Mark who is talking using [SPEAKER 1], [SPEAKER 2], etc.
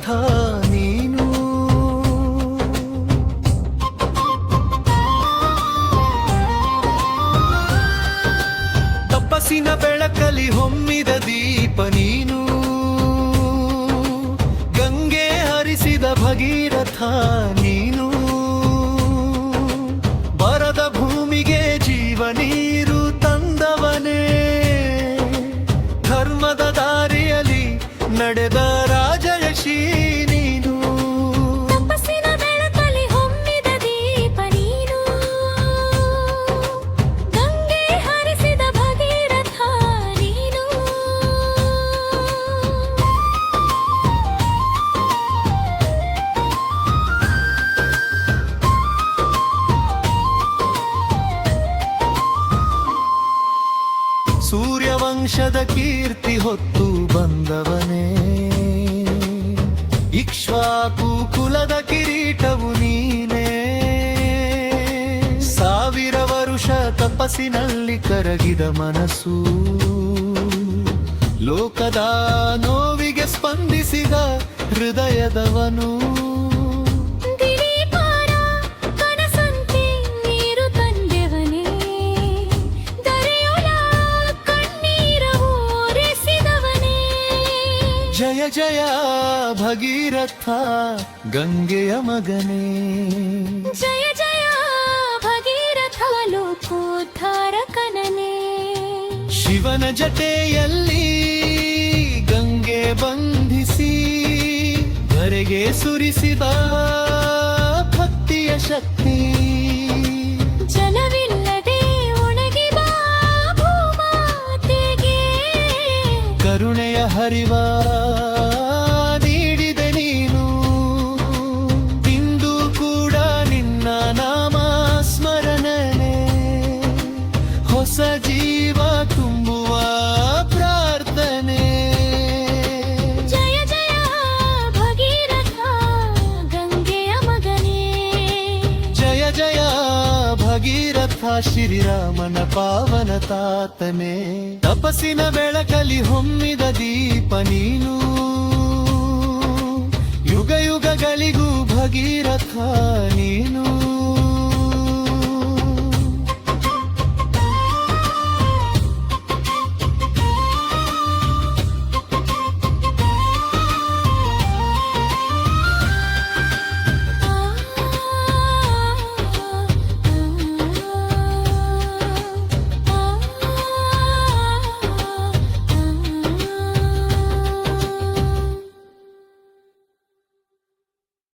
[SPEAKER 1] ಭಗೀರಥ ನೀನು. ತಪಸ್ಸಿನ ಬೆಳಕಲಿ ಹೊಮ್ಮಿದ ದೀಪ ನೀನು, ಗಂಗೆ ಹರಿಸಿದ ಭಗೀರಥ ನೀನು. ಬರದ ಭೂಮಿಗೆ ಜೀವ ನೀರು ತಂದವನೇ, ಧರ್ಮದ ದಾರಿಯಲ್ಲಿ ನಡೆದ ರಾಜಯಶಿ ನೀನು.
[SPEAKER 2] ತಪಸ್ಸಿನ ಬೆಳಕಲ್ಲಿ ಹೊಮ್ಮಿದ ದೀಪ ನೀನು, ಗಂಗೆ ಹರಿಸಿದ ಭಗೀರಥ ನೀನು.
[SPEAKER 1] ಸೂರ್ಯವಂಶದ ಕೀರ್ತಿ ಹೊತ್ತು ಬಂದವನೇ, ಇಕ್ಷ್ವಾಕು ಕುಲದ ಕಿರೀಟವು ನೀನೇ. ಸಾವಿರ ವರುಷ ತಪಸ್ಸಿನಲ್ಲಿ ಕರಗಿದ ಮನಸ್ಸು, ಲೋಕದ ನೋವಿಗೆ ಸ್ಪಂದಿಸಿದ ಹೃದಯದವನು.
[SPEAKER 2] ದಿಲೀಪರ ಕನಸಂತೆ ನೀರು ತಂದೆವನೇ, ದರೆಯೊಳ ಕಣ್ಣೀರ ಒರೆಸಿದವನೇ.
[SPEAKER 1] ಜಯ ಜಯ ಭಗೀರಥ ಗಂಗೆಯ ಮಗನೇ.
[SPEAKER 2] ಜಯ ಜಯ ಭಗೀರಥ ಲೋಕೋದ್ಧಾರಕನೇ.
[SPEAKER 1] ಶಿವನ ಜಟೆಯಲ್ಲಿ ಗಂಗೆ ಬಂಧಿಸಿ ಧರೆಗೆ ಸುರಿಸಿದ ಭಕ್ತಿಯ ಶಕ್ತಿ.
[SPEAKER 2] ಜಲವಿಲ್ಲದೆ ಒಣಗಿದ ಭೂಮಾತೆಗೆ
[SPEAKER 1] ಕರುಣೆಯ ಹರಿವ ನೀಡಿದೆ ನೀನು. ಇಂದು ಕೂಡ ನಿನ್ನ ನಾಮ ಸ್ಮರಣೆ, ಹೊಸ ಜೀವ ತುಂಬುವ ಪ್ರಾರ್ಥನೆ.
[SPEAKER 2] ಜಯ ಜಯ ಭಗೀರಥ ಗಂಗೆಯ ಮಗನೇ.
[SPEAKER 1] ಜಯ ಜಯ ಭಗೀರಥ ಶ್ರೀರಾಮನ ಪಾವನ ತಾತನೇ. ತಪಸ್ಸಿನ ಬೆಳಕಲಿ ಹೊಮ್ಮಿದ ದೀಪ ನೀನು, ಯುಗ ಯುಗಗಳಿಗೂ ಭಗೀರಥ ನೀನು.